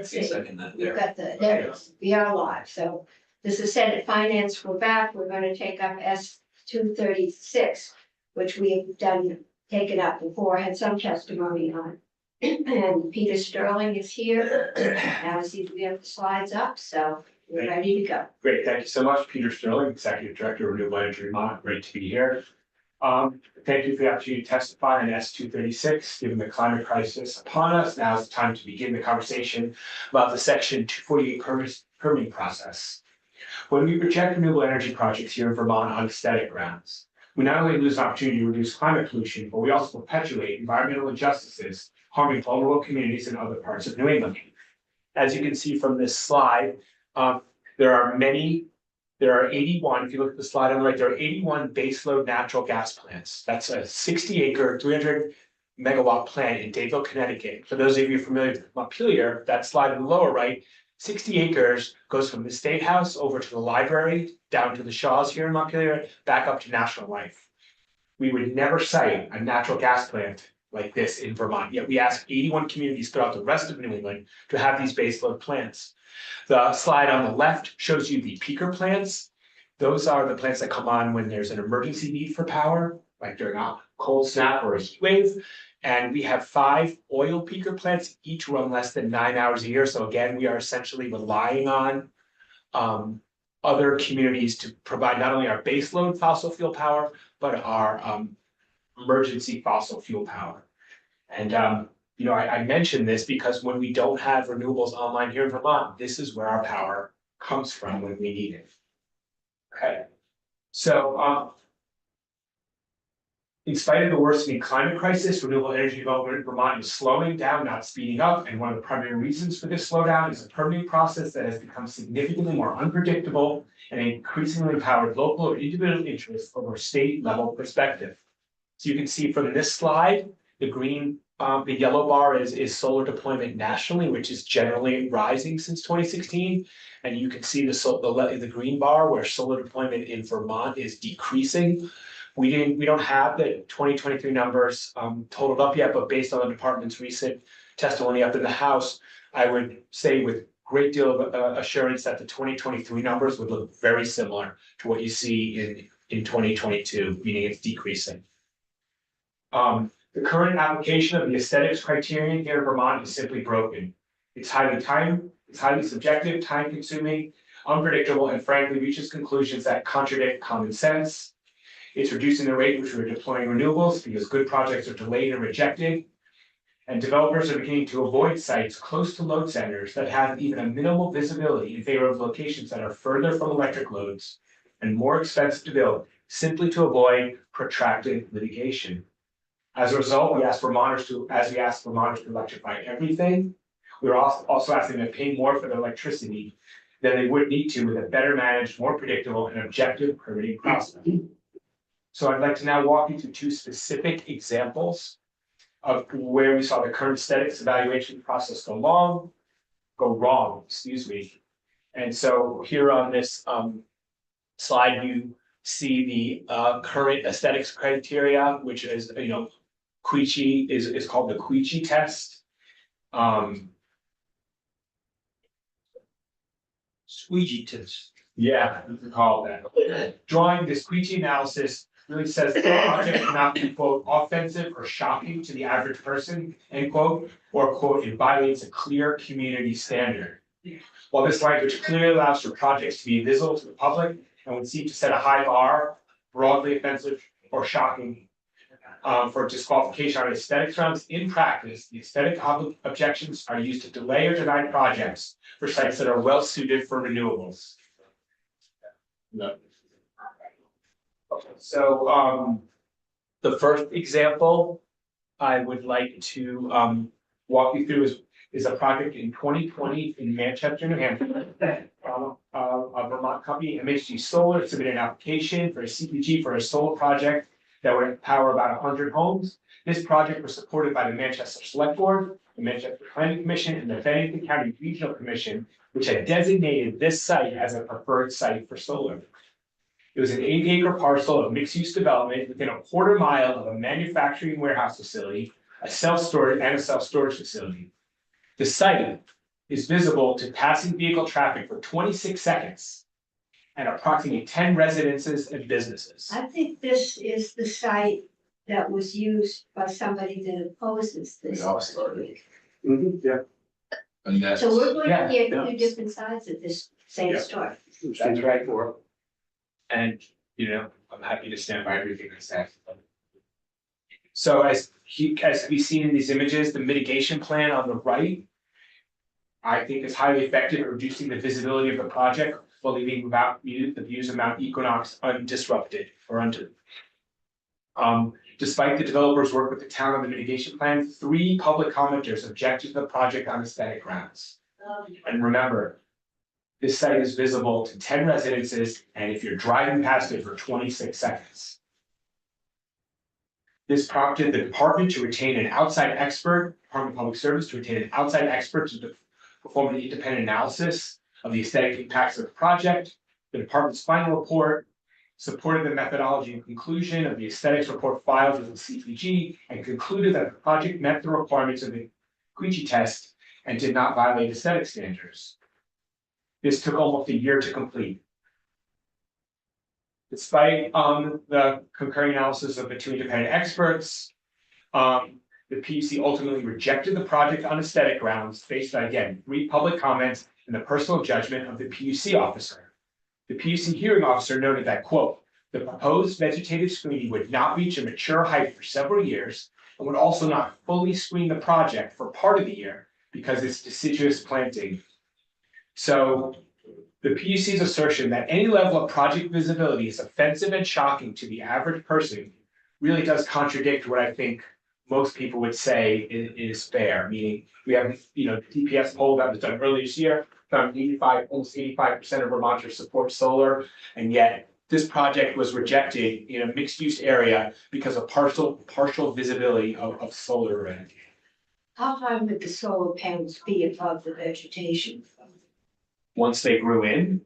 let's see. Second that We've there. got there it is, we are live, so this is Senate Finance, we're back, we're gonna take up S 236, which we have taken up before, I had some testimony on. And Peter Sterling is here, now I see we have the slides up, so we're ready to go. Great, thank you so much, Peter Sterling, Executive Director of Renewable Energy Vermont, great to be here. Thank you for the opportunity to testify on S 236, given the climate crisis upon us. Now is the time to begin the conversation about the Section 248 permitting process. When we reject renewable energy projects here in Vermont on aesthetic grounds, we not only lose an opportunity to reduce climate pollution, but we also perpetuate environmental injustices, harming vulnerable communities in other parts of New England. As you can see from this slide, there are 81, if you look at the slide on the right, there are 81 baseload natural gas plants. That's a 60-acre, 300 megawatt plant in Dayville, Connecticut. For those of you familiar with Montpelier, that slide in the lower right, 60 acres goes from the State House over to the library, down to the Shaws here in Montpelier, back up to National Life. We would never cite a natural gas plant like this in Vermont, yet we ask 81 communities throughout the rest of New England to have these baseload plants. The slide on the left shows you the peaker plants. Those are the plants that come on when there's an emergency need for power, like during a cold snap or a heat wave. And we have 5 oil peaker plants, each run less than 9 hours a year. So again, we are essentially relying on other communities to provide not only our baseload fossil fuel power, but our emergency fossil fuel power. And I mention this because when we don't have renewables online here in Vermont, this is where our power comes from when we need it. Okay, so in spite of the worsening climate crisis, renewable energy development in Vermont is slowing down, not speeding up. And one of the primary reasons for this slowdown is a permitting process that has become significantly more unpredictable and increasingly empowered local or individual interests over a state level perspective. So you can see from this slide, the yellow bar is solar deployment nationally, which is generally rising since 2016. And you can see the green bar where solar deployment in Vermont is decreasing. We don't have the 2023 numbers totaled up yet, but based on the department's recent testimony up in the House, I would say with great deal of assurance that the 2023 numbers would look very similar to what you see in 2022, meaning it's decreasing. The current application of the aesthetics criterion here in Vermont is simply broken. It's highly subjective, time-consuming, unpredictable, and frankly reaches conclusions that contradict common sense. It's reducing the rate at which we're deploying renewables because good projects are delayed and rejected. And developers are beginning to avoid sites close to load centers that have even a minimal visibility in favor of locations that are further from electric loads and more expensive to build, simply to avoid protracted litigation. As a result, as we ask Vermonters to electrify everything, we're also asking them to pay more for their electricity than they would need to with a better managed, more predictable, and objective permitting process. So I'd like to now walk you through 2 specific examples of where we saw the current aesthetics evaluation process go wrong, And so here on this slide, you see the current aesthetics criteria, which is, Queechy is called the Queechy test. Squeegee test. Yeah, you can call it that. Drawing this Queechy analysis really says the project cannot be, quote, offensive or shocking to the average person, end quote, or, quote, it violates a clear community standard. While this language clearly allows for projects to be invisible to the public and would seek to set a high bar, broadly offensive or shocking for disqualification on aesthetic grounds, in practice, the aesthetic objections are used to delay or deny projects for sites that are well suited for renewables. No. Okay, so the first example I would like to walk you through is a project in 2020 in Manchester, New Hampshire. A Vermont company, MHG Solar, submitted an application for a CPG for a solar project that would power about 100 homes. This project was supported by the Manchester Select Board, the Manchester Planning Commission, and the Bennington County Regional Commission, which had designated this site as a preferred site for solar. It was an 80-acre parcel of mixed-use development within a quarter mile of a manufacturing warehouse facility, a self-storage facility. The site is visible to passing vehicle traffic for 26 seconds and approximately 10 residences and businesses. I think this is the site that was used by somebody that opposes this. Yeah. And that's, So we're going Yeah, to hear yeah. two different sides of this same Yeah. story. That's right. And, I'm happy to stand by everything I said. So as we've seen in these images, the mitigation plan on the right, I think is highly effective at reducing the visibility of the project, while leaving the views of Mount Equinox undisrupted or despite the developer's work with the town on the mitigation plan, 3 public commenters objected to the project on aesthetic grounds. And remember, this site is visible to 10 residences, and if you're driving past it for 26 seconds. This prompted the department to retain an outside expert, Department of Public Service, to retain an outside expert to perform an independent analysis of the aesthetic impacts of the project. The department's final report supported the methodology and conclusion of the aesthetics report filed with the CPG and concluded that the project met the requirements of the Queechy test and did not violate aesthetic standards. This took almost a year to complete. Despite the concurring analysis of the 2 independent experts, the PUC ultimately rejected the project on aesthetic grounds based on, again, 3 public comments and the personal judgment of the PUC officer. The PUC hearing officer noted that, quote, the proposed vegetative screening would not reach a mature height for several years and would also not fully screen the project for part of the year because it's deciduous planting. So the PUC's assertion that any level of project visibility is offensive and shocking to the average person really does contradict what I think most people would say is fair, meaning we have, DPS poll that was done earlier this year, found almost 85% of Vermonters support solar, and yet this project was rejected in a mixed-use area because of partial visibility of solar array. How high would the solar panels be above the vegetation? Once they grew in.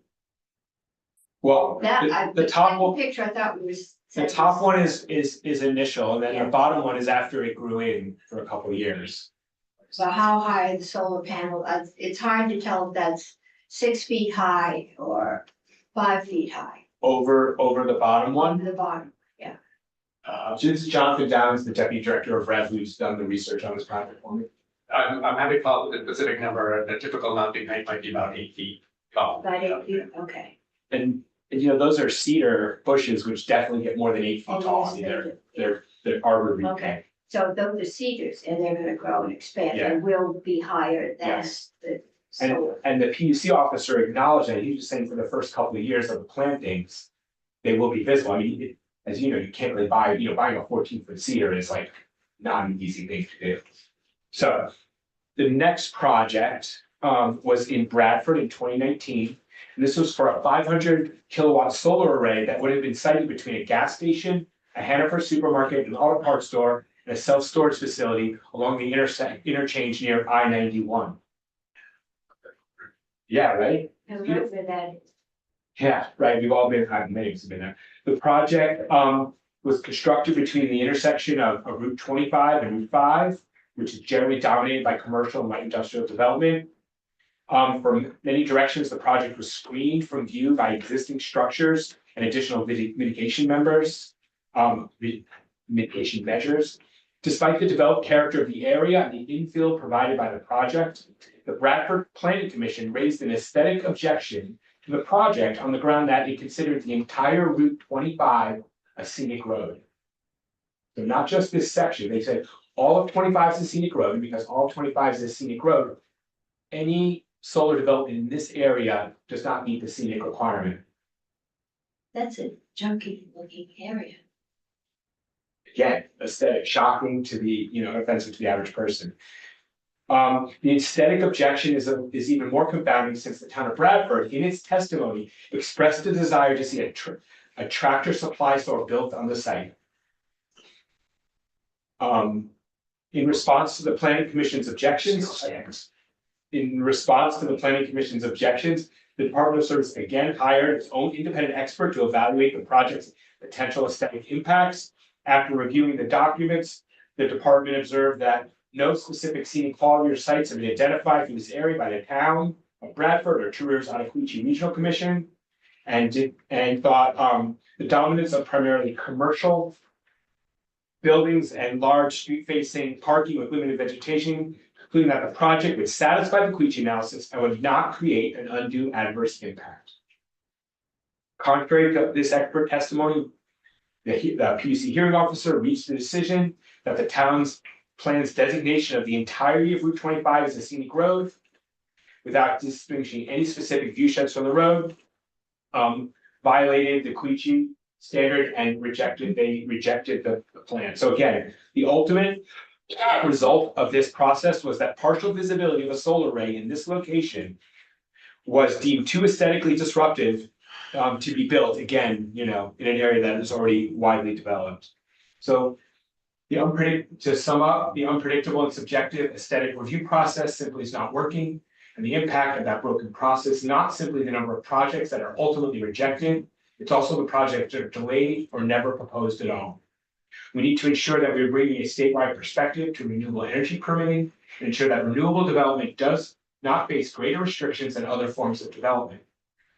Well, the top one. Picture I thought was. The top one is initial, and then the bottom one is after it grew in for a couple of years. So how high are the solar panel? It's hard to tell if that's 6 feet high or 5 feet high. Over the bottom one. The bottom. This is Jonathan Downs, the deputy director of REV, who's done the research on this project for me. I'm happy to follow the specific number. The typical mounting height might be about 8 feet tall. About 8 feet, okay. And those are cedar bushes, which definitely get more than 8 feet tall. I mean, they're arbor. Okay, so those are cedars and they're gonna grow and expand Yeah. and will be higher than Yes. the solar. And the PUC officer acknowledged that. He was saying for the first couple of years of the plantings, they will be visible. I mean, as you know, you can't really buying a 14-foot cedar is like not an easy thing to do. So the next project was in Bradford in 2019. And this was for a 500 kilowatt solar array that would have been sited between a gas station, a Hannaford supermarket, an auto parts store, and a self-storage facility along the interchange near I-91. Yeah, right? I remember that. Yeah, right. We've all been, many of us have been there. The project was constructed between the intersection of Route 25 and Route 5, which is generally dominated by commercial and light industrial development. From many directions, the project was screened from view by existing structures and additional mitigation measures. Despite the developed character of the area and the infill provided by the project, the Bradford Planning Commission raised an aesthetic objection to the project on the ground that it considered the entire Route 25 a scenic road. So not just this section, they said all of 25 is a scenic road, and because all of 25 is a scenic road, any solar development in this area does not meet the scenic requirement. That's a junky looking area. Again, aesthetic, shocking to the, offensive to the average person. The aesthetic objection is even more confounding since the town of Bradford, in its testimony, expressed a desire to see a tractor supply store built on the site. In response to the planning commission's objections, the Department of Service again hired its own independent expert to evaluate the project's potential aesthetic impacts. After reviewing the documents, the department observed that No specific scenic quality or sites have been identified for this area by the town of Bradford or Two Rivers Ottaquechee Regional Commission. And thought, the dominance of primarily commercial buildings and large street-facing parking with limited vegetation, concluding that the project would satisfy the Queechee analysis and would not create an undue adverse impact. Contrary to this expert testimony, the PUC hearing officer reached the decision that the town's plan's designation of the entirety of Route 25 as a scenic road, without distinguishing any specific view sheds from the road, violated the Queechee standard and they rejected the plan. So again, the ultimate result of this process was that partial visibility of a solar array in this location was deemed too aesthetically disruptive to be built again, in an area that is already widely developed. So to sum up, the unpredictable and subjective aesthetic review process simply is not working. And the impact of that broken process, not simply the number of projects that are ultimately rejected, it's also the projects that are delayed or never proposed at all. We need to ensure that we're bringing a statewide perspective to renewable energy permitting and ensure that renewable development does not face greater restrictions than other forms of development.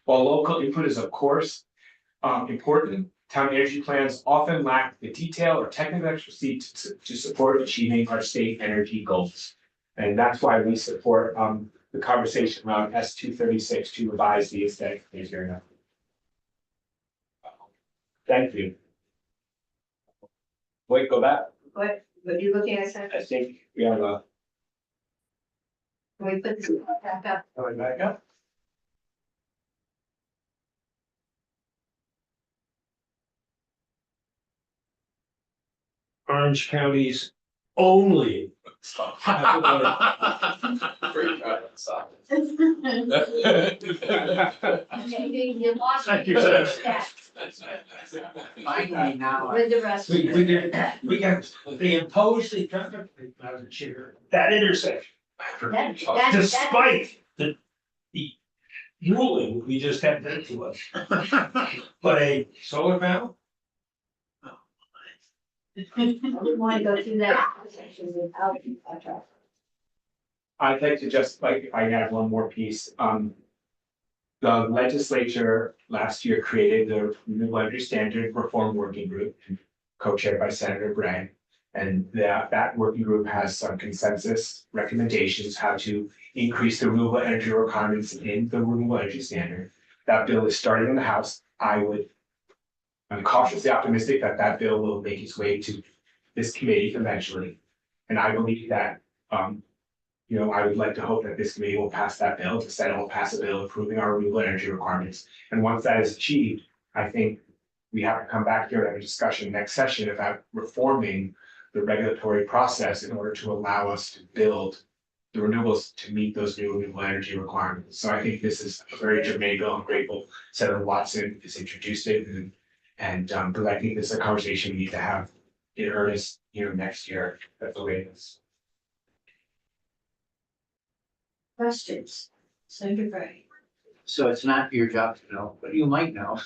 While local input is of course important, town energy plans often lack the detail or technical expertise to support achieving our state energy goals. And that's why we support the conversation around S236 to revise the aesthetic criteria. Thank you. Wait, go back. What are you looking at, Sandra? I think we have a. Can we put this back up? Going back up. Orange County's only. Very proud of myself. You lost. Thank you, sir. Finally now. With the rest. We got, they imposed the traffic, Madam Chair, that intersection. Despite the ruling we just had done to us. But a solar panel? I wouldn't want to go through that section without a truck. I'd like to just, if I add one more piece, the legislature last year created the Renewable Energy Standard Reform Working Group, co-chaired by Senator Gray. And that working group has some consensus recommendations how to increase the renewable energy requirements in the renewable energy standard. That bill is starting in the House. I'm cautiously optimistic that that bill will make its way to this committee eventually. And I believe that, I would like to hope that this committee will pass that bill, the Senate will pass a bill approving our renewable energy requirements. And once that is achieved, I think we have to come back here and have a discussion next session about reforming the regulatory process in order to allow us to build the renewables to meet those new renewable energy requirements. So I think this is a very germane bill. I'm grateful Senator Watson has introduced it but I think this is a conversation we need to have in earnest, next year at the latest. Questions? Senator Gray. So it's not your job to know, but you might know.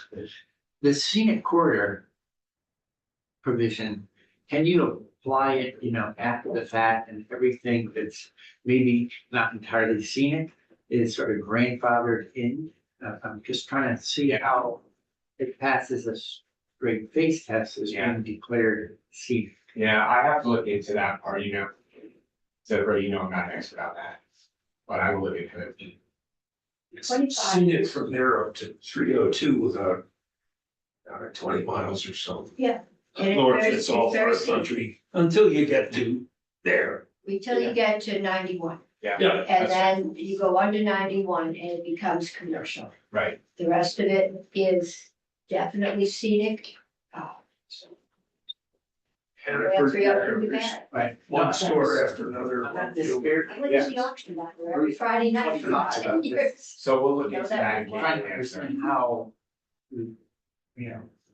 The scenic corridor provision, can you apply it, after the fact and everything that's maybe not entirely scenic is sort of grandfathered in? I'm just trying to see how it passes a straight face test as being declared scenic. Yeah, I have to look into that part, So, I'm not an expert on that, but I will look into it. Seen it from there up to 302 with 20 miles or so. Yeah. And North, it's it's all very our country until you get to there. until you get to 91. Yeah. And then you go under 91 and it becomes commercial. Right, The rest of it is definitely scenic. Three up in the back. Right. One store after another. I'm not despairing. I went to the auction that way every Friday night for 10 years. so we'll look No, into that that. would and Trying get to an answer. understand how,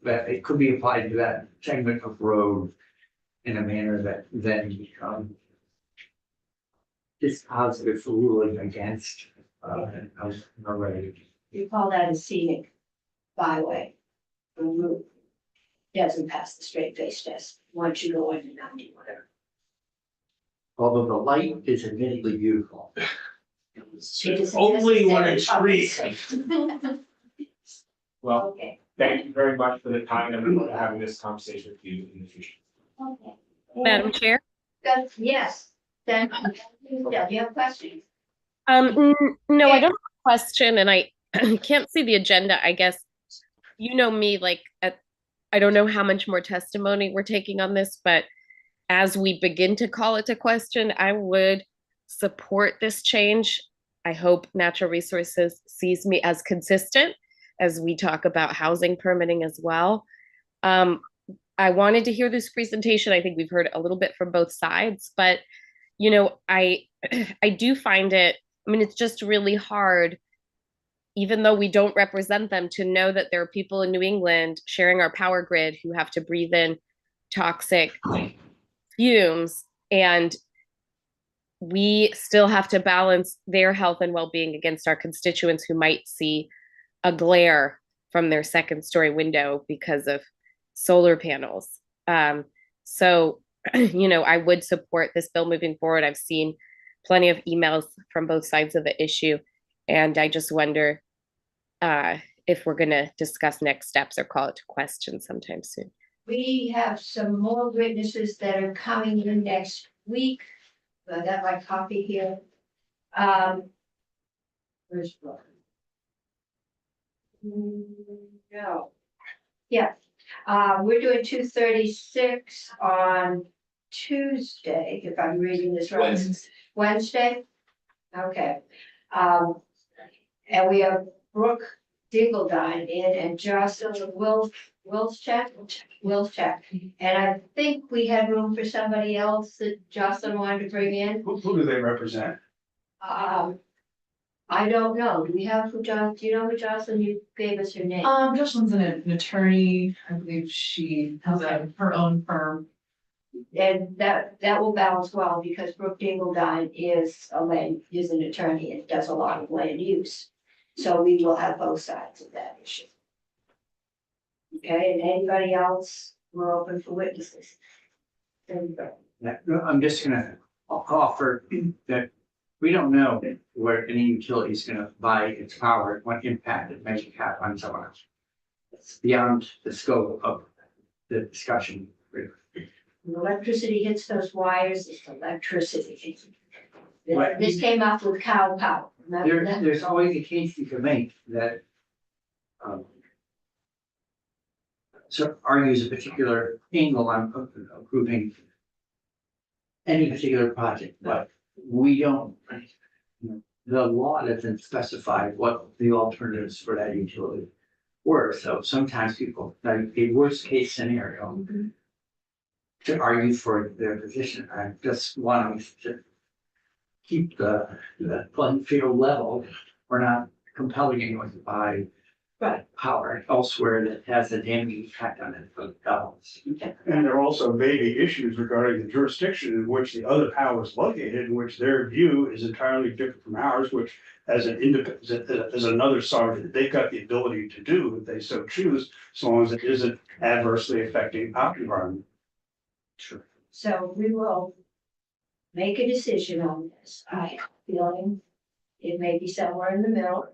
that it could be applied to that segment of road in a manner that then become dispositive for ruling against, already. You call that a scenic byway. or route. Doesn't pass the straight face test once you go into 91. although the light is admittedly beautiful. It is Only when necessary it's free. public. Well, Okay, thank you very much for the time and for having this conversation with you in the future. okay. Madam Chair? Yes, then, do you have questions? No, I don't have a question and I can't see the agenda, I guess. You know me, like, I don't know how much more testimony we're taking on this, but as we begin to call it a question, I would support this change. I hope Natural Resources sees me as consistent as we talk about housing permitting as well. I wanted to hear this presentation. I think we've heard a little bit from both sides, but you know, I I do find it, I mean, it's just really hard, even though we don't represent them, to know that there are people in New England sharing our power grid who have to breathe in toxic fumes, and we still have to balance their health and well-being against our constituents who might see a glare from their second story window because of solar panels. So, you know, I would support this bill moving forward. I've seen plenty of emails from both sides of the issue, and I just wonder if we're going to discuss next steps or call it to question sometime soon. We have some more witnesses that are coming in next week. I got my copy here. Where's Brooke? No. Yeah, we're doing 236 on Tuesday, if I'm reading this right. Wednesday? Okay. And we have Brooke Dingledine in and Jocelyn Wilczek. And I think we had room for somebody else that Jocelyn wanted to bring in. Who do they represent? I don't know. Do we have who do you know who Jocelyn, you gave us her name? Jocelyn's an attorney. I believe she has her own firm. And that will balance well because Brooke Dingledine is an attorney and does a lot of land use. So we will have both sides of that issue. Okay, and anybody else, we're open for witnesses. There you go. I'm just gonna offer that we don't know where any utility is gonna buy its power, what impact it may have on someone else. It's beyond the scope of the discussion. When electricity hits those wires, it's electricity. Right. This came up with cow power. Remember that? There's always a case you can make that so argues a particular angle on approving any particular project, but we don't, the law doesn't specify what the alternatives for that utility were. So sometimes people, like a worst case scenario, to argue for their position. I just want to keep the playing field level. We're not compelling anyone to buy power elsewhere that has a damaging effect on it for the balance. And there also may be issues regarding the jurisdiction in which the other power is located, in which their view is entirely different from ours, which as an independent, as another sovereign, they've got the ability to do if they so choose, as long as it isn't adversely affecting our environment. Sure. So we will make a decision on this. I have a feeling it may be somewhere in the middle,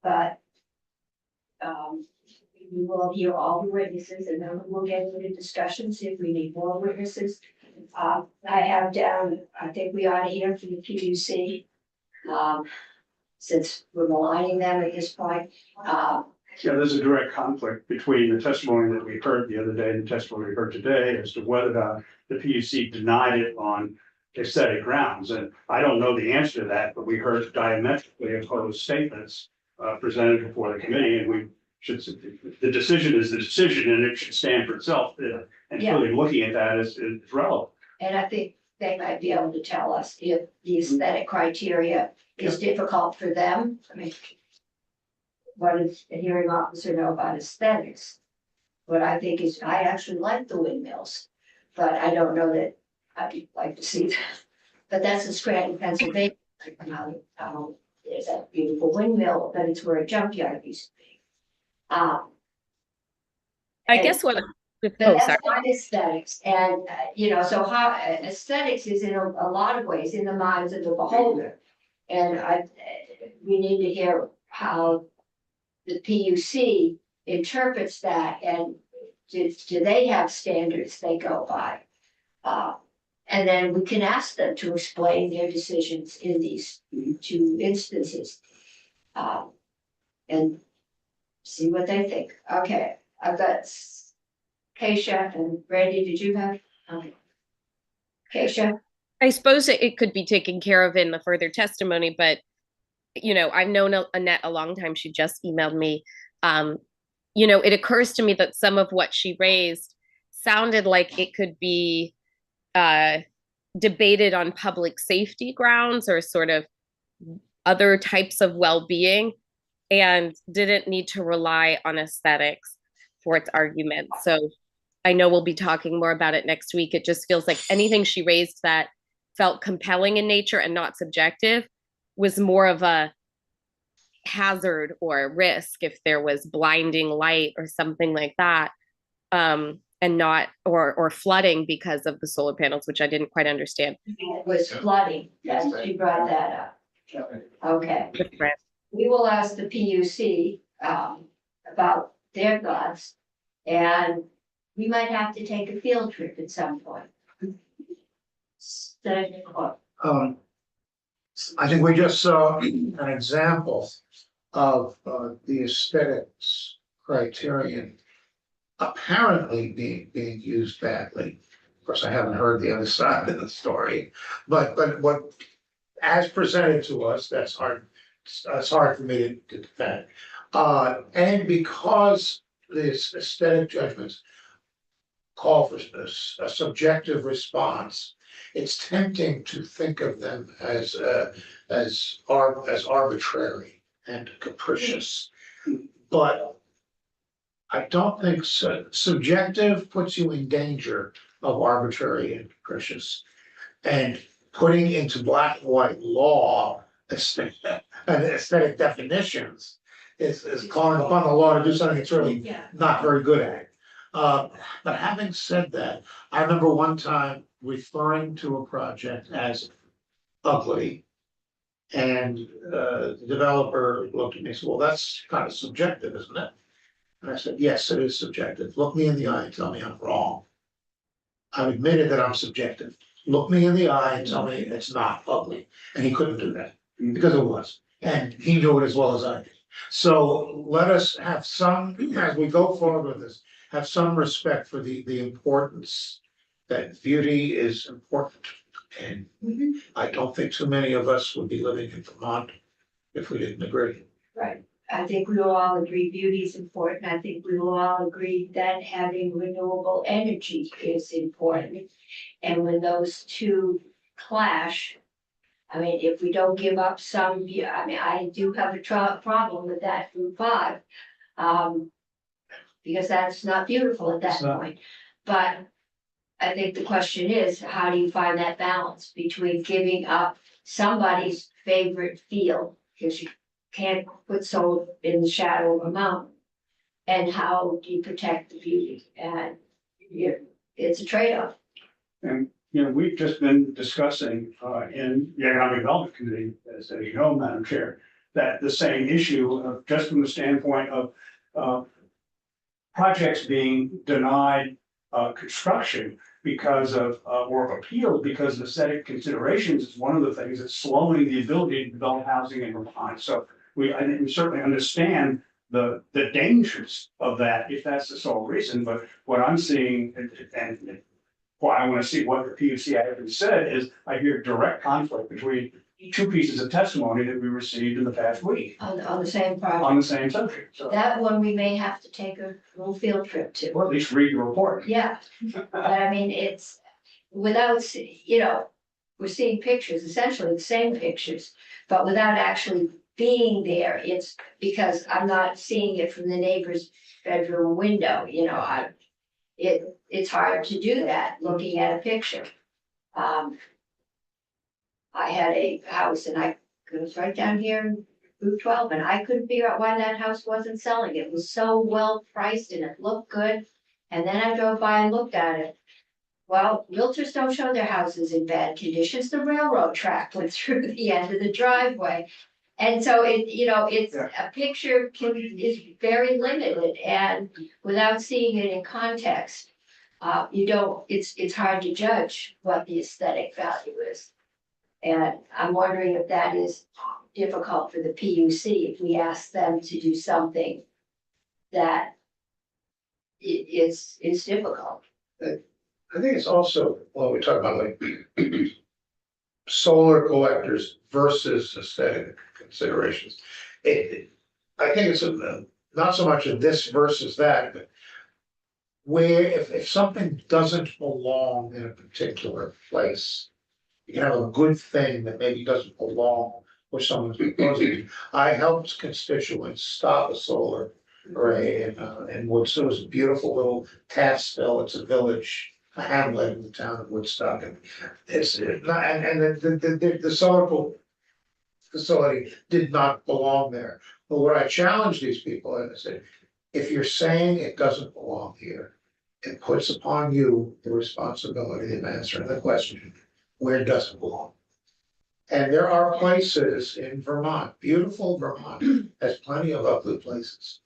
but we will hear all the witnesses and then we'll get into discussion, see if we need more witnesses. I have down, I think we ought to hear from the PUC, since we're maligning them at this point. Yeah, there's a direct conflict between the testimony that we heard the other day and the testimony we heard today as to whether or not the PUC denied it on aesthetic grounds. And I don't know the answer to that, but we heard diametrically opposed statements presented before the committee, and we should, the decision is the decision and it should stand for itself. And really looking at that is relevant. And I think they might be able to tell us if the aesthetic criteria is difficult for them. I mean, what does a hearing officer know about aesthetics? What I think is, I actually like the windmills, but I don't know that I'd like to see that. But that's in Scranton, Pennsylvania. There's that beautiful windmill, but it's where a junkyard used to be. I guess what With, But oh, that's sorry. not aesthetics, and, you know, so how, aesthetics is in a lot of ways in the minds of the beholder. And we need to hear how the PUC interprets that, and do they have standards they go by? And then we can ask them to explain their decisions in these two instances. And see what they think. Okay, I've got Keisha and Randy, did you have? Okay. Keisha, I suppose it could be taken care of in the further testimony, but I've known Annette a long time. She just emailed me. It occurs to me that some of what she raised sounded like it could be debated on public safety grounds or sort of other types of well-being, and didn't need to rely on aesthetics for its argument. So I know we'll be talking more about it next week. It just feels like anything she raised that felt compelling in nature and not subjective was more of a hazard or risk if there was blinding light or something like that, and not or flooding because of the solar panels, which I didn't quite understand. it was flooding, yes, she brought that up. Okay, Different. we will ask the PUC about their thoughts, and we might have to take a field trip at some point. I think we just saw an example of the aesthetics criterion apparently being used badly. Of course, I haven't heard the other side of the story, but what, as presented to us, that's hard for me to defend. And because these aesthetic judgments call for a subjective response, it's tempting to think of them as arbitrary and capricious. But I don't think so. Subjective puts you in danger of arbitrary and capricious. And putting into black and white law and aesthetic definitions is calling upon the law to do something it's really not very good at. But having said that, I remember one time referring to a project as ugly. And the developer looked at me and said, well, that's kind of subjective, isn't it? And I said, yes, it is subjective. Look me in the eye and tell me I'm wrong. I've admitted that I'm subjective. Look me in the eye and tell me it's not ugly. And he couldn't do that because it was. And he knew it as well as I did. So let us have some, as we go forward with this, have some respect for the importance that beauty is important. And I don't think too many of us would be living in Vermont if we didn't agree. Right, I think we will all agree beauty is important. I think we will all agree that having renewable energy is important. And when those two clash, I mean, if we don't give up some, I mean, I do have a problem with that Route 5. Because that's not beautiful at that point. But I think the question is, how do you find that balance between giving up somebody's favorite field? Because you can't put solar in the shadow of a mountain. And how do you protect the beauty? And it's a trade-off. And, we've just been discussing in the Economic Development Committee, as you know, Madam Chair, that the same issue of just from the standpoint of projects being denied construction because of or appealed because of aesthetic considerations is one of the things that's slowing the ability to develop housing in Vermont. So I think we certainly understand the dangers of that if that's the sole reason. But what I'm seeing and why I want to see what the PUC actually said is I hear direct conflict between two pieces of testimony that we received in the past week On the same project. on the same subject. So, That one we may have to take a little field trip to. or at least read the report. Yeah, but I mean, it's without, we're seeing pictures, essentially the same pictures, but without actually being there. It's because I'm not seeing it from the neighbor's bedroom window, it's hard to do that looking at a picture. I had a house and it was right down here in Route 12, and I couldn't figure out why that house wasn't selling. It was so well priced and it looked good. And then I drove by and looked at it. Well, realtors don't show their houses in bad conditions. The railroad track went through the end of the driveway. And so it, you know, it's, a picture is very limited, and without seeing it in context, you don't, it's hard to judge what the aesthetic value is. And I'm wondering if that is difficult for the PUC, if we ask them to do something that is difficult. I think it's also, when we talk about like solar collectors versus aesthetic considerations. I think it's not so much of this versus that, but where if something doesn't belong in a particular place, you can have a good thing that maybe doesn't belong where someone's proposing. I helped constituents stop a solar array in Woodstock. It was a beautiful little Tassville. It's a village, a hamlet in the town of Woodstock, and it's not, and the solar facility did not belong there. But what I challenged these people, and I said, if you're saying it doesn't belong here, it puts upon you the responsibility of answering the question, where does it belong? And there are places in Vermont, beautiful Vermont, has plenty of ugly places.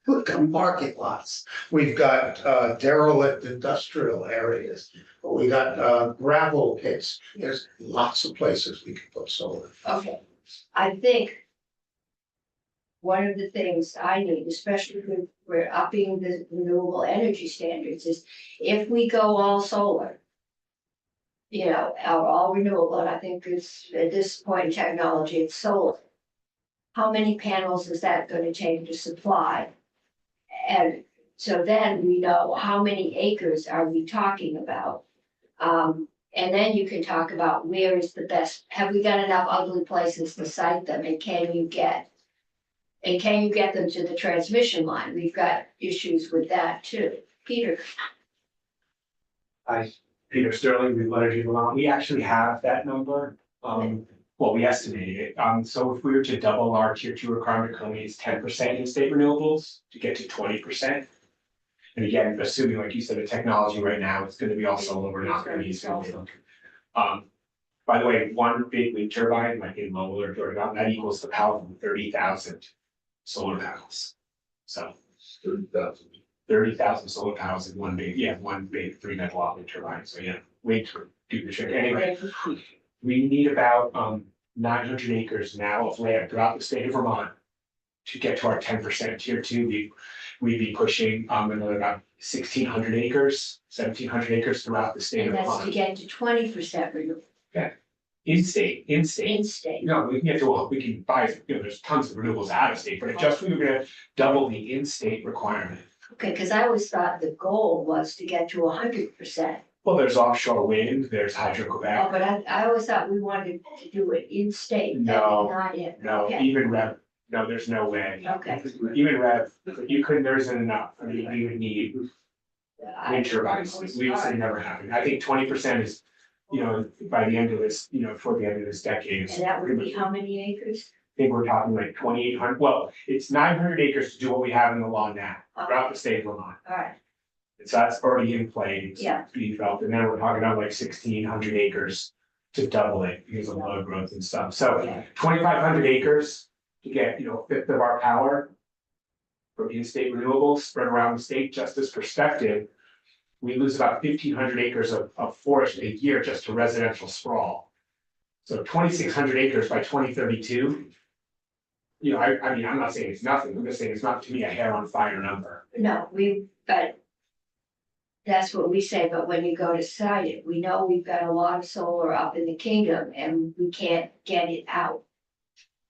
Look at market lots. We've got derelict industrial areas. We got gravel pits. There's lots of places we can put solar. Okay, I think one of the things I need, especially if we're upping the renewable energy standards, is if we go all solar, you know, or all renewable, and I think it's, at this point in technology, it's solar. How many panels is that gonna take to supply? And so then we know how many acres are we talking about? And then you can talk about where is the best, have we got enough ugly places to site them, and can you get them to the transmission line? We've got issues with that too. Peter, Hi, Peter Sterling, with Energy Vermont. We actually have that number. Well, we estimated it. So if we were to double our tier 2 requirement, currently it's 10% in state renewables to get to 20%. And again, assuming, like you said, the technology right now, it's gonna be all solar, we're not gonna use wind. By the way, one big wind turbine, like in Lowell or Georgia, that equals the power from 30,000 solar panels. So 30,000 solar panels in one big 3 megawatt wind turbine. So yeah, way to do the trick. Anyway, we need about 900 acres now of land throughout the state of Vermont to get to our 10% tier 2. We'd be pushing another about 1,600 acres, 1,700 acres throughout the state and of that's to Vermont. get to 20% renewable In state. in state. No, we can get to, we can buy, there's tons of renewables out of state, but if just we were gonna double the in-state requirement. Okay, because I always thought the goal was to get to 100%. Well, there's offshore wind, there's Hydro-Quebec. Oh, but I always thought we wanted to do it in state. No, Not it. No, Okay. even Rev, no, there's no way. Okay. Even Rev, you couldn't, there isn't enough. I mean, you would need wind turbines. We would say never happen. I think 20% is, by the end of this, toward the end of this decade. And that would be how many acres? I think we're talking like 2,800, well, it's 900 acres to do what we have in the law now, throughout the state of Vermont. All right, So that's already in play, it's Yeah. being developed, and then we're talking about like 1,600 acres to double it because of load growth and stuff. So yeah, 2,500 acres to get, a fifth of our power from in-state renewables spread around the state. Just as perspective, we lose about 1,500 acres of forest a year just to residential sprawl. So 2,600 acres by 2032. I mean, I'm not saying it's nothing, I'm just saying it's not, to me, a hair on fire number. no, but that's what we say, but when you go to cite it, we know we've got a lot of solar up in the kingdom and we can't get it out.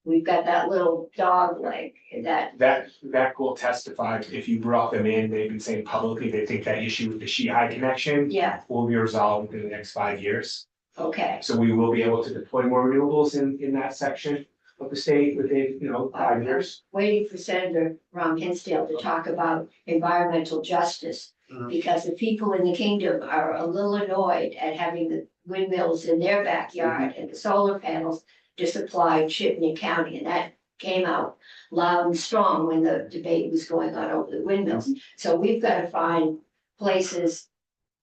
We've got that little dog leg that, That will testify, if you brought them in, they've been saying publicly, they think that issue with the Shihi connection yeah, will be resolved within the next 5 years. okay. So we will be able to deploy more renewables in that section of the state within, 5 years. Waiting for Senator Ron Hinsdale to talk about environmental justice. Because the people in the kingdom are a little annoyed at having the windmills in their backyard and the solar panels to supply Chittenden County. And that came out loud and strong when the debate was going on over the windmills. So we've got to find places,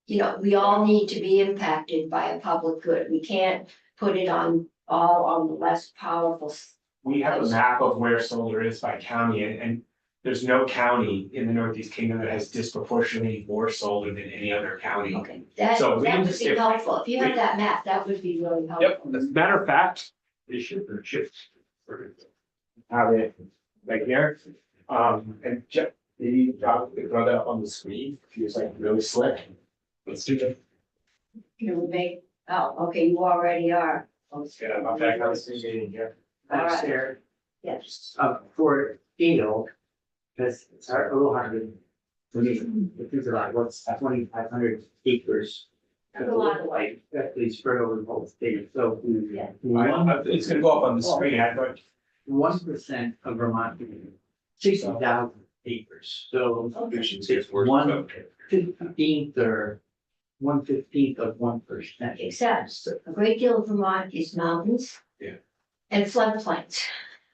you know, we all need to be impacted by a public good. We can't put it on all on the less powerful. We have a map of where solar is by county, and there's no county in the Northeast Kingdom that has disproportionately more solar than any other county. Okay, that So we that can would just be give- helpful. If you have that map, that would be really Yep, helpful. as a matter of fact, they should, have it right here. And Jeff, maybe throw that up on the screen, if you was like really slick. Let's do that. You would make, oh, okay, you already are. Yeah, I'm back on the screen here. All right. There, Yes. for Gale, because it's a little hard to me, if it's like, what's 2,500 acres? That's a lot of Like, actually spread over the whole state, so. Yeah. It's gonna go up on the screen, I thought. 1% of Vermont, 60,000 acres, so Okay. one 15th or 1/15 of 1%. Except a great deal of Vermont is mountains. Yeah. And floodplains.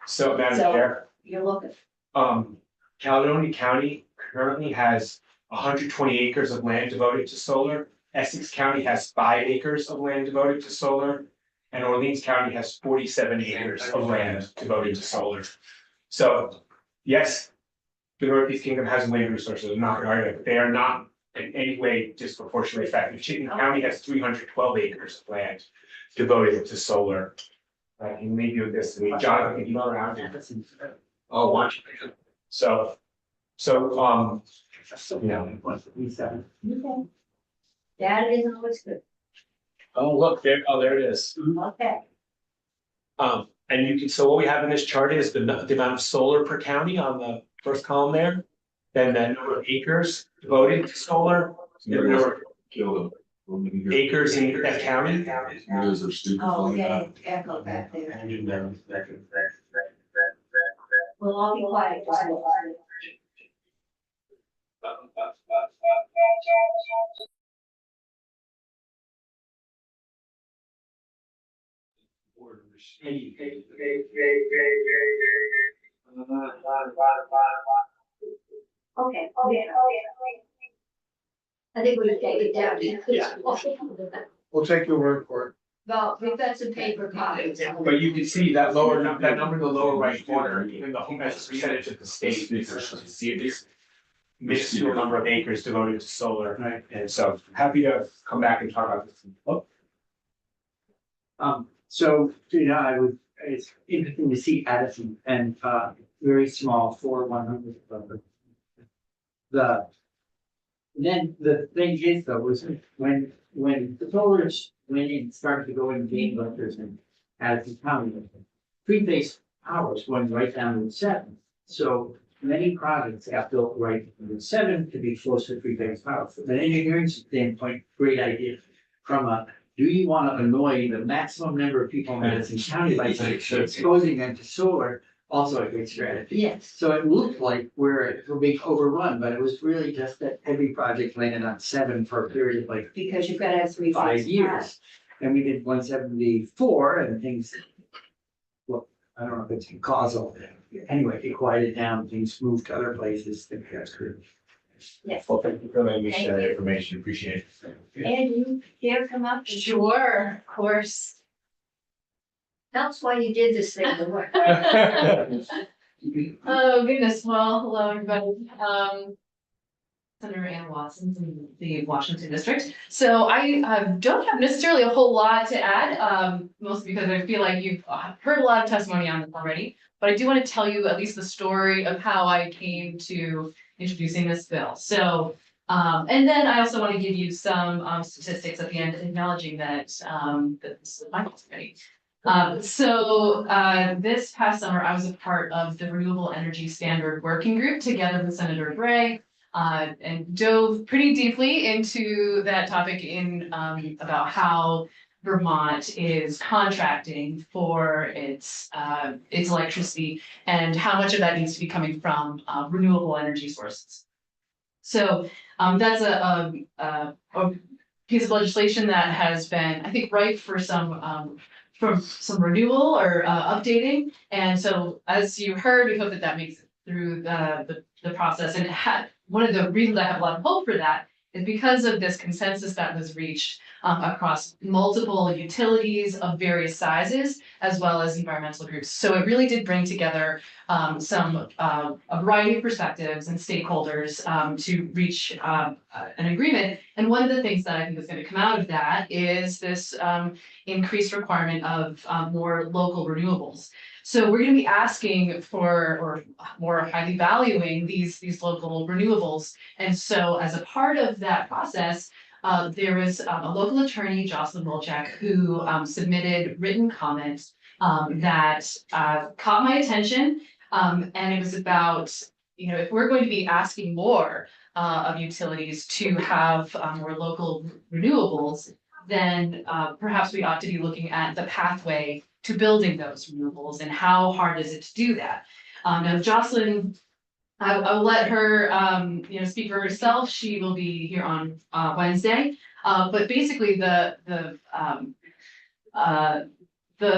So, Madam So- Chair, You're looking, Caledonia County currently has 120 acres of land devoted to solar. Essex County has 5 acres of land devoted to solar. And Orleans County has 47 acres of land devoted to solar. So, yes, the Northeast Kingdom has land resources, I'm not arguing, but they are not in any way disproportionately affected. Chittenden County has 312 acres of land devoted to solar. I can leave you with this, to me, Jonathan, can you go around here? Oh, watch. So, you know. 157. okay. That is always good, Oh, look, there it is. okay. And you can, so what we have in this chart is the amount of solar per county on the first column there. Then the number of acres devoted to solar, the number of acres in that county. Oh, okay, echo back there. We'll all be quiet. just a little. Okay, I think we should take it down. We'll take your word for it. Well, we've got some paper copies. But you can see that that number in the lower right corner, even the home as a percentage of the state, you can see this minuscule number of acres devoted to solar. Right. And so happy to come back and talk about this. Oh, So, you know, it's interesting to see Addison and, very small, 4/100 of then the thing is though, was when the solars went in, started to go in gangbusters and Addison County, three-phase powers went right down to 7. So many projects got built right to 7 to be close to three-phase power. From an engineering standpoint, great idea. From a, do you want to annoy the maximum number of people in Madison County by exposing them to solar? Also a great strategy. Yes, So it looked like we're being overrun, but it was really just that every project landed on 7 for a period of like because you've got to have 3 5 phase. years. And we did 174 and things. Well, I don't know if it's causal. Anyway, it quieted down, things moved to other places. I think that's good. Yes. well, thank you for letting me Thank share you. that information, appreciate it. And you dare come up and Sure, of course. tell us why you did this thing. to work. Oh, goodness. Well, hello, everybody. Senator Ann Watson from the Washington District. So I don't have necessarily a whole lot to add, mostly because I feel like you've heard a lot of testimony on this already. But I do want to tell you at least the story of how I came to introducing this bill. So, and then I also want to give you some statistics at the end, acknowledging that this is my committee. This past summer, I was a part of the Renewable Energy Standard Working Group together with Senator Gray. And dove pretty deeply into that topic in about how Vermont is contracting for its electricity and how much of that needs to be coming from renewable energy sources. So that's a piece of legislation that has been, I think, ripe for some renewal or updating. And so, as you heard, we hope that makes it through the process. And one of the reasons I have a lot of hope for that is because of this consensus that was reached across multiple utilities of various sizes, as well as environmental groups. So it really did bring together a variety of perspectives and stakeholders to reach an agreement. And one of the things that I think is going to come out of that is this increased requirement of more local renewables. So we're going to be asking for, or more highly valuing these local renewables. And so as a part of that process, there was a local attorney, Jocelyn Wolchak, who submitted written comments that caught my attention. And it was about, if we're going to be asking more of utilities to have more local renewables, then perhaps we ought to be looking at the pathway to building those renewables and how hard is it to do that. Now Jocelyn, I'll let her, speak for herself. She will be here on Wednesday. But basically the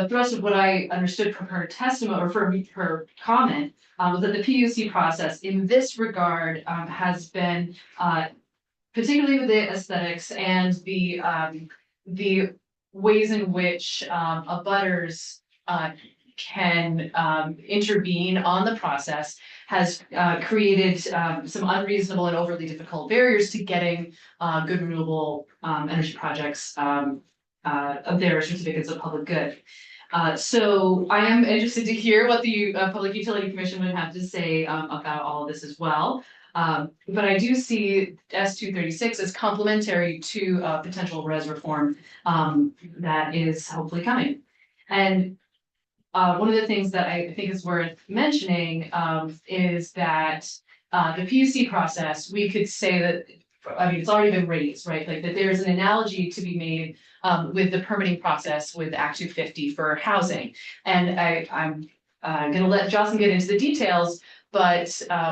thrust of what I understood from her testimony or from her comment was that the PUC process in this regard has been particularly with the aesthetics and the ways in which abutters can intervene on the process has created some unreasonable and overly difficult barriers to getting good renewable energy projects of their certificates of public good. So I am interested to hear what the Public Utility Commission would have to say about all of this as well. But I do see S236 as complementary to potential res reform that is hopefully coming. And one of the things that I think is worth mentioning is that the PUC process, we could say that, it's already been raised, right? Like that there's an analogy to be made with the permitting process with Act 250 for housing. And I'm gonna let Jocelyn get into the details, but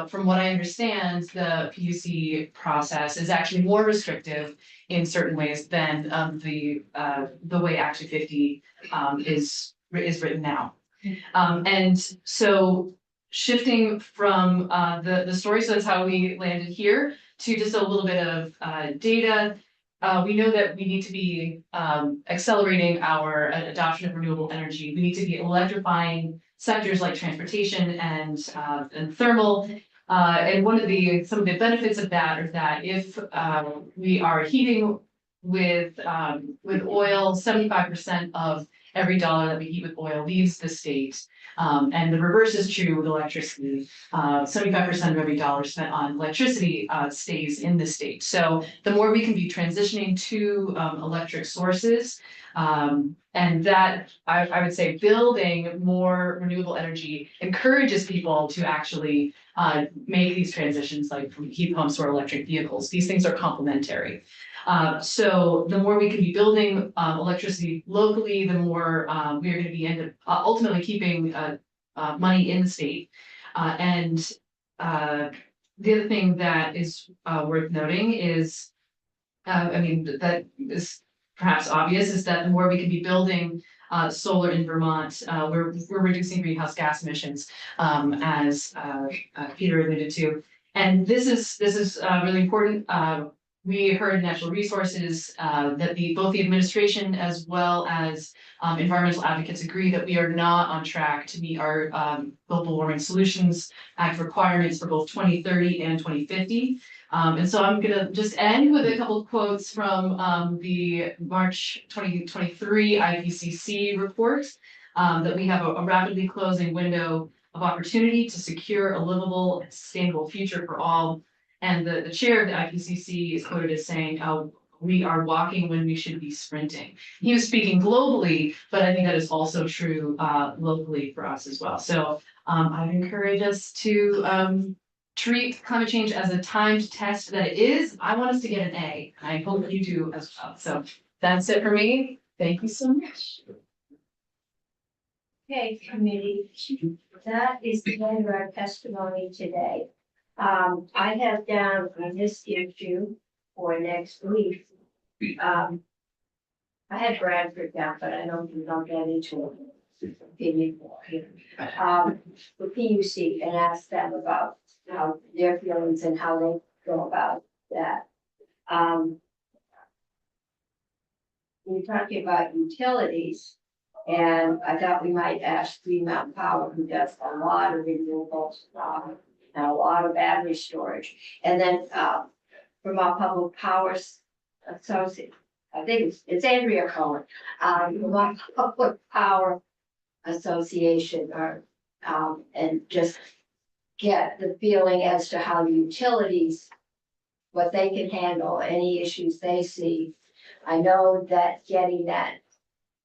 from what I understand, the PUC process is actually more restrictive in certain ways than the way Act 250 is written now. And so shifting from the story, so that's how we landed here, to just a little bit of data. We know that we need to be accelerating our adoption of renewable energy. We need to be electrifying sectors like transportation and thermal. And some of the benefits of that are that if we are heating with oil, 75% of every dollar that we heat with oil leaves the state. And the reverse is true with electricity. 75% of every dollar spent on electricity stays in the state. So the more we can be transitioning to electric sources, and that I would say building more renewable energy encourages people to actually make these transitions, like from heat pumps or electric vehicles. These things are complementary. So the more we can be building electricity locally, the more we are going to be ultimately keeping money in the state. And the other thing that is worth noting is, that is perhaps obvious, is that the more we can be building solar in Vermont, we're reducing greenhouse gas emissions, as Peter alluded to. And this is really important. We heard Natural Resources that both the administration as well as environmental advocates agree that we are not on track to meet our Global Warming Solutions Act requirements for both 2030 and 2050. And so I'm gonna just end with a couple of quotes from the March 2023 IPCC report, that we have a rapidly closing window of opportunity to secure a livable and sustainable future for all. And the chair of the IPCC is quoted as saying, we are walking when we should be sprinting. He was speaking globally, but I think that is also true locally for us as well. So I would encourage us to treat climate change as a timed test that it is. I want us to get an A. I hope you do as well. So that's it for me. Thank you so much. Okay, committee, that is the end of our testimony today. I have down on this issue for next week. I had Bradford down, but I don't think I'll get into it. The PUC, and ask them about how their feelings and how they go about that. we're talking about utilities, and I thought we might ask Green Mountain Power, who does a lot of renewables, and a lot of battery storage. And then, Vermont Public Powers Associate, I think it's Andrea Cohen, Vermont Public Power Association, or, and just get the feeling as to how the utilities, what they can handle, any issues they see. I know that getting that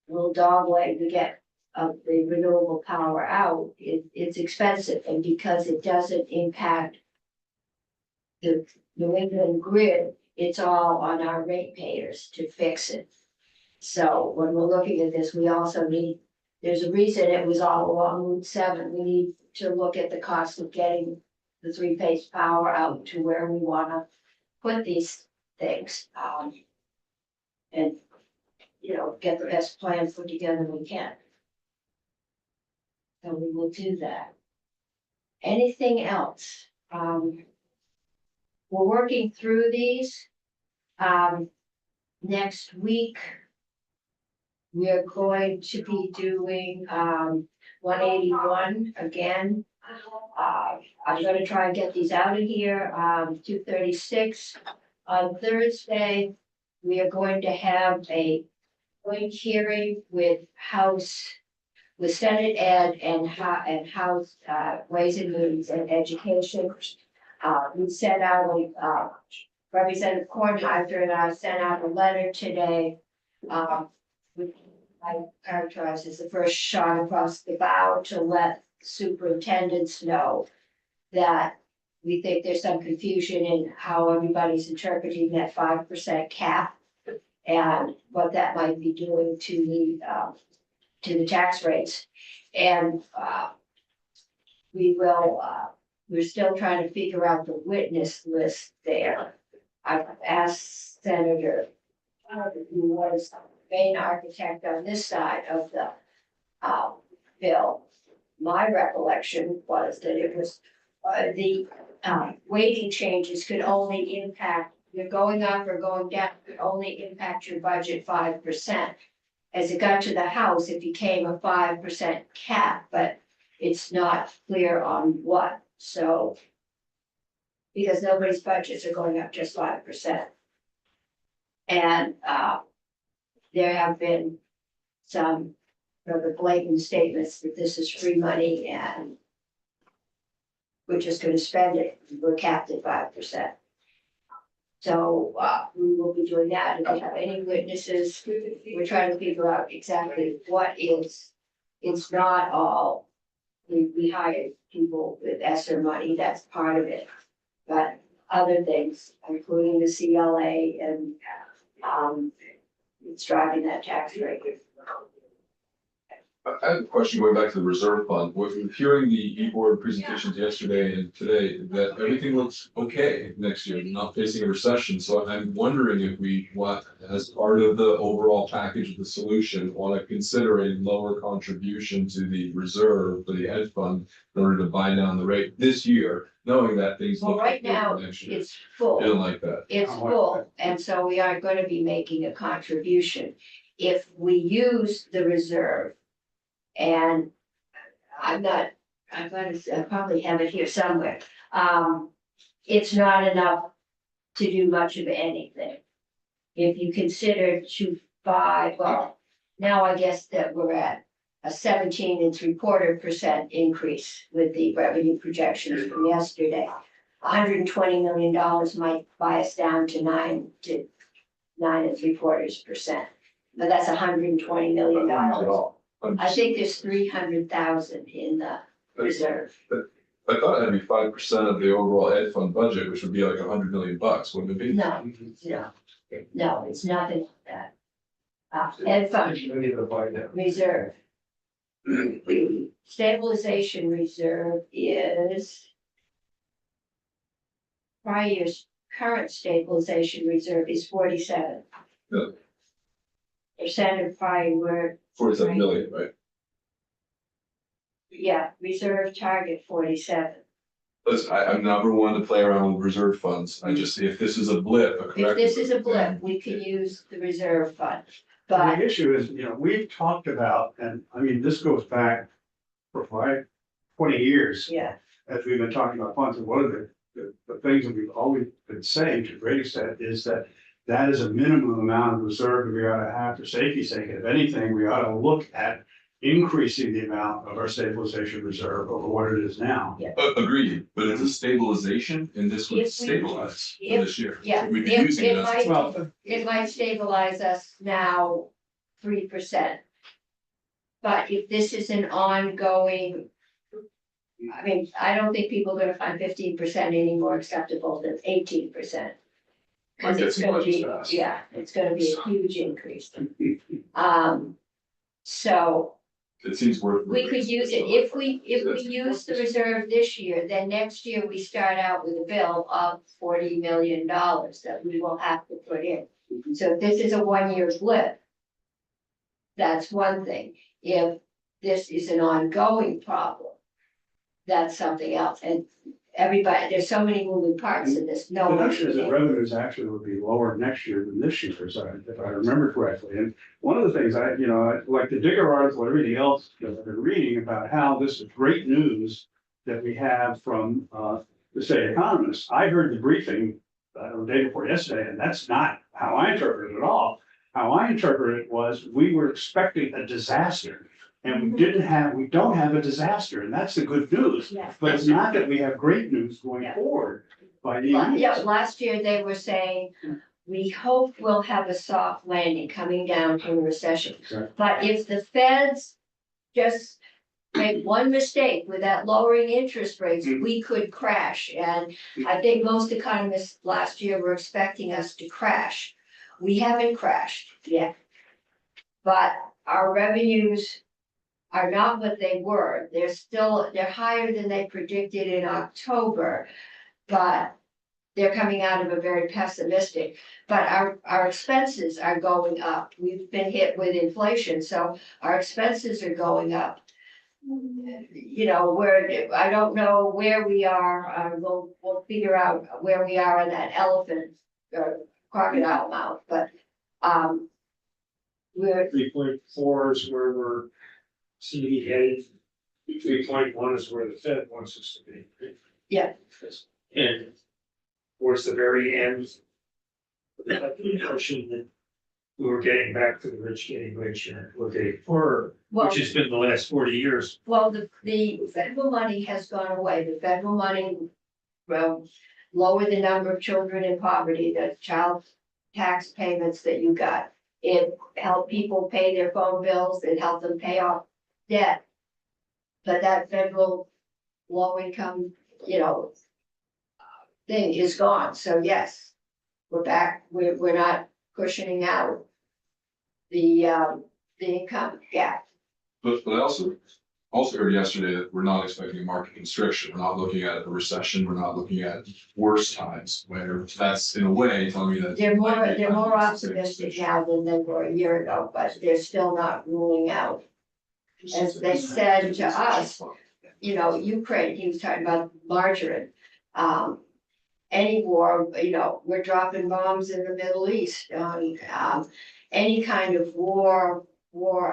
little dog leg to get the renewable power out, it's expensive, and because it doesn't impact the New England grid, it's all on our ratepayers to fix it. So when we're looking at this, we also need, there's a reason it was all along Route 7. We need to look at the cost of getting the three-phase power out to where we wanna put these things. And, you know, get the best plan put together we can. So we will do that. Anything else? We're working through these. Next week, we are going to be doing 181 again. I'm gonna try and get these out of here, 236. On Thursday, we are going to have a joint hearing with Senate Ed and House Ways and Means and Education. We sent out Representative Kornheiser and I sent out a letter today. Which I characterize as the first shot across the bow to let superintendents know that we think there's some confusion in how everybody's interpreting that 5% cap and what that might be doing to the tax rates. And we're still trying to figure out the witness list there. I've asked Senator, who was the main architect on this side of the bill. My recollection was that it was the weighting changes could only impact, you're going up or going down, could only impact your budget 5%. As it got to the House, it became a 5% cap, but it's not clear on what, so. Because nobody's budgets are going up just 5%. And there have been some rather blatant statements that this is free money and we're just gonna spend it, we're capped at 5%. So we will be doing that. If we have any witnesses, we're trying to figure out exactly what is, it's not all, we hired people with ESSER money, that's part of it. But other things, including the CLA and it's driving that tax rate. I have a question going back to the reserve fund. With hearing the e-board presentations yesterday and today, that everything looks okay next year, not facing a recession. So I'm wondering if we want, as part of the overall package of the solution, want to consider a lower contribution to the reserve for the ed fund in order to buy down the rate this year, knowing that things Well, look right good now, next year. it's full. Feeling like that. It's full, and so we aren't gonna be making a contribution. If we use the reserve, and I probably have it here somewhere. It's not enough to do much of anything. If you consider to buy, well, now I guess that we're at a 17.75% increase with the revenue projections from yesterday. $120 million might buy us down to 9 to 9.75%, but that's $120 million. I think there's 300,000 in the reserve. I thought it'd be 5% of the overall ed fund budget, which would be like $100 million, wouldn't it be? No, it's nothing like that. Ed fund reserve. Stabilization reserve is prior year's current stabilization reserve is 47. Yeah. Percent of prior year. 47 million, right? Yeah, reserve target 47. Listen, I'm never one to play around with reserve funds. I just, if this is a blip, a If corrective. this is a blip, we can use the reserve fund. The But issue is, we've talked about, and I mean, this goes back for 20 years. yeah, As we've been talking about funds, and one of the things that we've always been saying to a great extent is that that is a minimum amount of reserve that we ought to have for safety's sake. If anything, we ought to look at increasing the amount of our stabilization reserve over what it is now. Agreed, but it's a stabilization and this If would we- stabilize for if- this year. yeah, So we'd be if using it it as. might- Well, it might stabilize us now 3%. But if this is an ongoing, I mean, I don't think people are gonna find 15% any more acceptable than 18%. Might Cause get it's some gonna budget be, fast. yeah, it's gonna be a huge increase. So It seems worth. we could use it, if we use the reserve this year, then next year we start out with a bill of $40 million that we will have to put in. So if this is a 1-year blip, that's one thing. If this is an ongoing problem, that's something else. And everybody, there's so many moving parts in this, no The one. notion is that revenues actually would be lower next year than this year, if I remember correctly. And one of the things like the Digger article, and everything else that I've been reading about how this is great news that we have from the state economists. I heard the briefing the day before yesterday, and that's not how I interpret it at all. How I interpret it was we were expecting a disaster. And we don't have a disaster, and that's the good news. Yeah. But it's not that we have great news going Yeah. forward by any Yeah, means. last year they were saying, we hope we'll have a soft landing coming down from the recession. Exactly. But if the feds just make one mistake with that lowering interest rates, we could crash. And I think most economists last year were expecting us to crash. We haven't crashed yet. But our revenues are not what they were. They're higher than they predicted in October, but they're coming out of a very pessimistic. But our expenses are going up. We've been hit with inflation, so our expenses are going up. I don't know where we are. We'll figure out where we are in that elephant or crocodile mouth, but we're 3.4 is where we're seem to be headed. 3.1 is where the Fed wants us to be. Yeah. And towards the very end. The notion that we were getting back to the rich getting richer, what they were, well. which has been the last 40 years. Well, the federal money has gone away. The federal money, well, lowered the number of children in poverty, the child tax payments that you got. It helped people pay their phone bills, it helped them pay off debt. But that federal low income, thing is gone. So yes, we're back. We're not cushioning out the income gap. But I also heard yesterday that we're not expecting a market constriction. We're not looking at a recession. We're not looking at worse times where that's in a way telling me that. They're more optimistic now than they were a year ago, but they're still not ruling out. As they said to us, Ukraine, he was talking about margarine. Any war, we're dropping bombs in the Middle East on any kind of war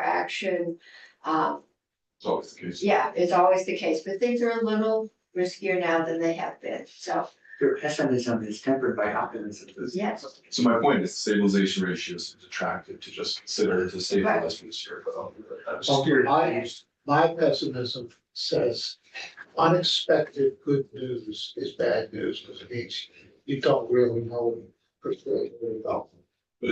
action. It's always the case. Yeah, it's always the case, but things are a little riskier now than they have been, so, Your pessimism is tempered by optimism. yes. So my point is stabilization ratios is attractive to just consider to stabilize for this year, but My pessimism says unexpected good news is bad news, because it means you don't really know what it's about. But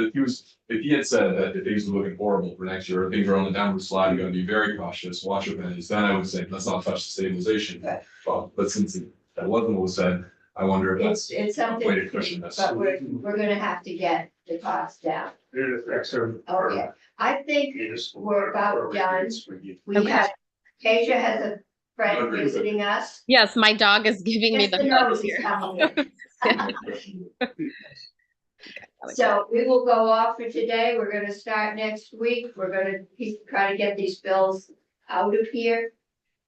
if he had said that if things are looking horrible for next year, or things are on the downward slide, you're gonna be very cautious, watch your pennies, then I would say, let's not touch the stabilization. Right. But since that wasn't what was said, I wonder if that's. It's a something, way to cushion this. but we're gonna have to get the costs down. It affects our. Okay, I think municipal- we're about done. We Okay. have, Asia has a friend Agree with it. visiting us. Yes, my dog is giving me Just the the nose nose is here. coming in. So we will go off for today. We're gonna start next week. We're gonna try to get these bills out of here.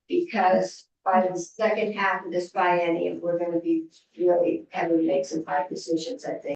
Because by the second half of this biennium, we're gonna be really having to make some hard decisions, I think.